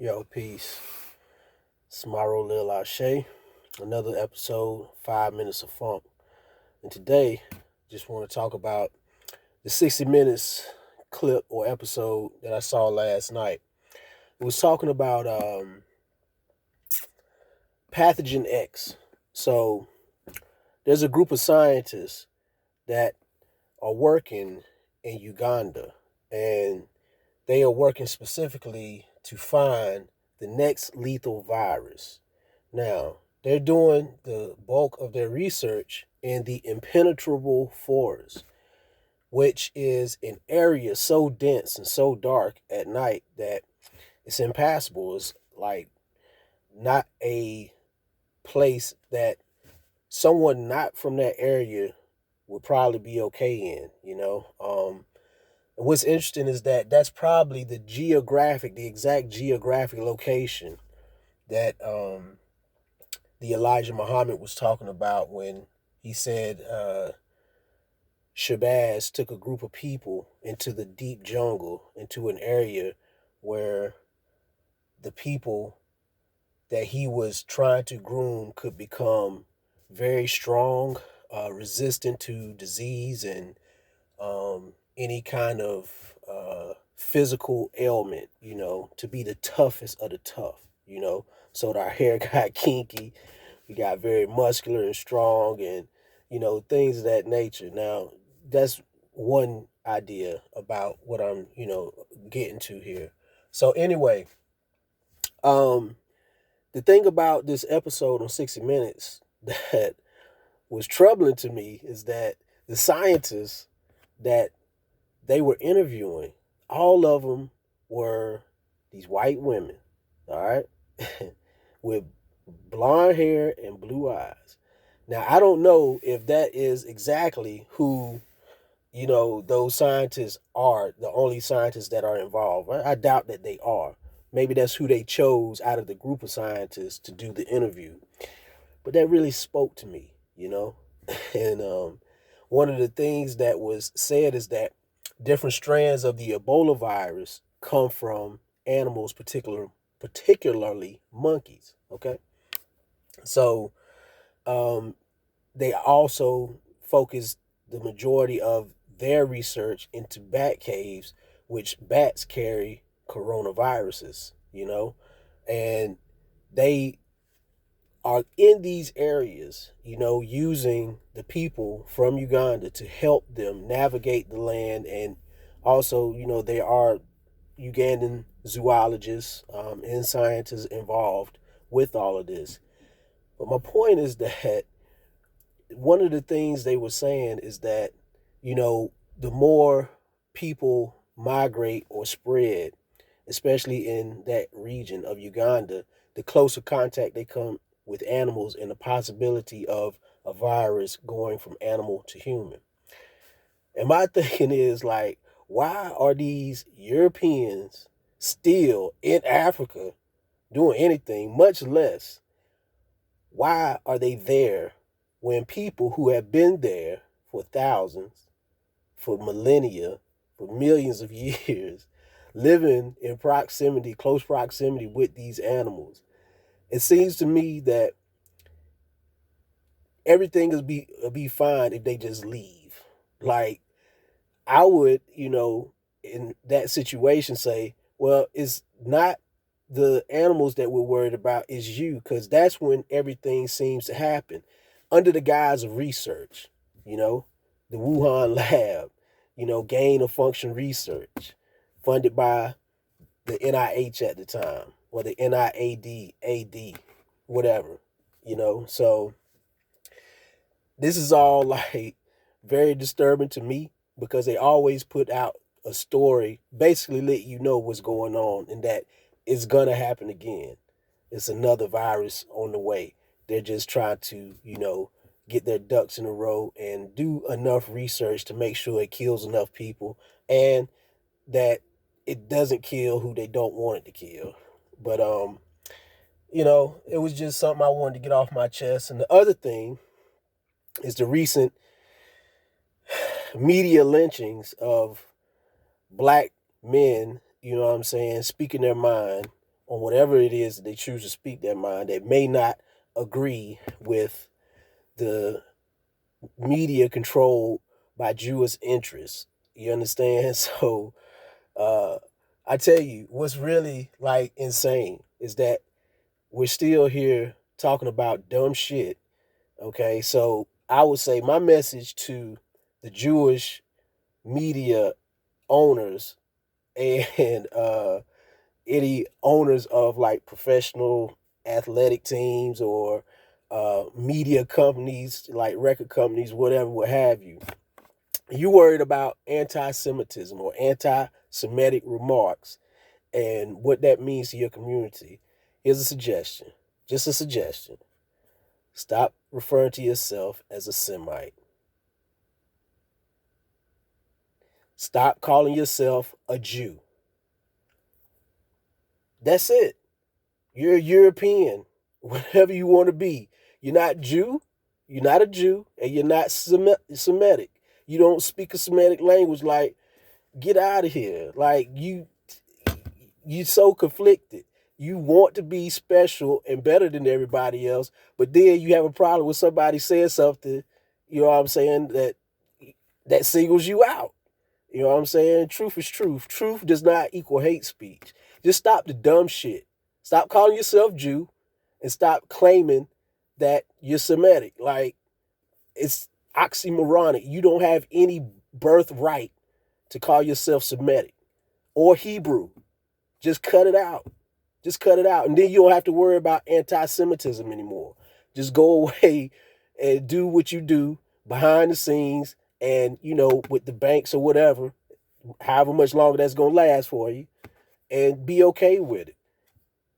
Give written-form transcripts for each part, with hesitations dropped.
Yo, peace. Smaro Lil Ashe. Another episode, 5 Minutes of Funk. And today, just want to talk about the 60 Minutes clip or episode that I saw last night. It was talking about Pathogen X. So, there's a group of scientists that are working in Uganda, and they are working specifically to find the next lethal virus. Now, they're doing the bulk of their research in the impenetrable forest, which is an area so dense and so dark at night that it's impassable. It's like not a place that someone not from that area would probably be okay in. And what's interesting is that that's probably the exact geographic location that the Elijah Muhammad was talking about when he said Shabazz took a group of people into the deep jungle, into an area where the people that he was trying to groom could become very strong, resistant to disease and any kind of physical ailment, to be the toughest of the tough. So our hair got kinky, we got very muscular and strong and, things of that nature. Now, that's one idea about what I'm, getting to here. So anyway, um, the thing about this episode on 60 Minutes that was troubling to me is that the scientists that they were interviewing, all of them were these white women, all right, with blonde hair and blue eyes. Now, I don't know if that is exactly who, those scientists are, the only scientists that are involved. I doubt that they are. Maybe that's who they chose out of the group of scientists to do the interview. But that really spoke to me. And one of the things that was said is that different strands of the Ebola virus come from animals, particularly monkeys. Okay, so they also focused the majority of their research into bat caves, which bats carry coronaviruses, and they are in these areas, using the people from Uganda to help them navigate the land. And also, there are Ugandan zoologists and scientists involved with all of this. But my point is that one of the things they were saying is that, the more people migrate or spread, especially in that region of Uganda, the closer contact they come with animals and the possibility of a virus going from animal to human. And my thinking is like, why are these Europeans still in Africa doing anything, much less why are they there when people who have been there for thousands, for millennia, for millions of years, living in proximity, close proximity with these animals? It seems to me that everything will be fine if they just leave. Like I would, in that situation say, well, it's not the animals that we're worried about, is you, because that's when everything seems to happen under the guise of research, you know, the Wuhan lab, gain of function research funded by the NIH at the time or the NIAD, whatever. So this is all like very disturbing to me because they always put out a story basically let you know what's going on and that it's gonna happen again. It's another virus on the way. They're just trying to, get their ducks in a row and do enough research to make sure it kills enough people and that it doesn't kill who they don't want it to kill. But it was just something I wanted to get off my chest. And the other thing is the recent media lynchings of black men, speaking their mind on whatever it is that they choose to speak their mind that may not agree with the media controlled by Jewish interests. You understand? So uh, I tell you, what's really like insane is that we're still here talking about dumb shit. Okay, so I would say my message to the Jewish media owners and any owners of like professional athletic teams or media companies like record companies, whatever, what have you. You worried about anti-Semitism or anti-Semitic remarks and what that means to your community. Here's a suggestion, just a suggestion. Stop referring to yourself as a Semite. Stop calling yourself a Jew. That's it. You're European, whatever you want to be. You're not Jew, you're not a Jew, and you're not Semitic. You don't speak a Semitic language. Like, get out of here. Like, you so conflicted. You want to be special and better than everybody else, but then you have a problem with somebody saying something, you know what I'm saying, that singles you out. You know what I'm saying? Truth is truth. Truth does not equal hate speech. Just stop the dumb shit. Stop calling yourself Jew and stop claiming that you're Semitic. Like, it's oxymoronic. You don't have any birthright to call yourself Semitic or Hebrew. Just cut it out. Just cut it out. And then you don't have to worry about anti-Semitism anymore. Just go away and do what you do behind the scenes and, with the banks or whatever, however much longer that's going to last for you, and be okay with it.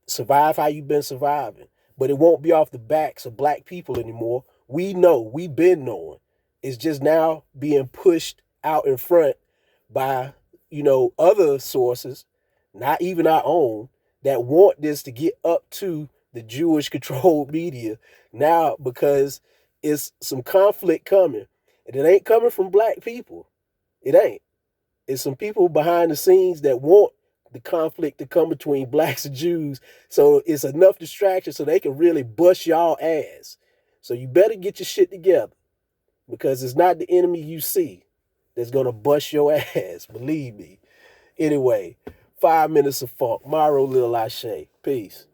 Survive how you've been surviving. But it won't be off the backs of black people anymore. We know, we've been knowing. It's just now being pushed out in front by, other sources, not even our own, that want this to get up to the Jewish controlled media now because it's some conflict coming. And it ain't coming from black people. It ain't. It's some people behind the scenes that want the conflict to come between blacks and Jews. So it's enough distraction so they can really bust y'all ass. So you better get your shit together because it's not the enemy you see that's going to bust your ass. Believe me. Anyway, 5 minutes of funk. Myro Lil Ashe. Peace.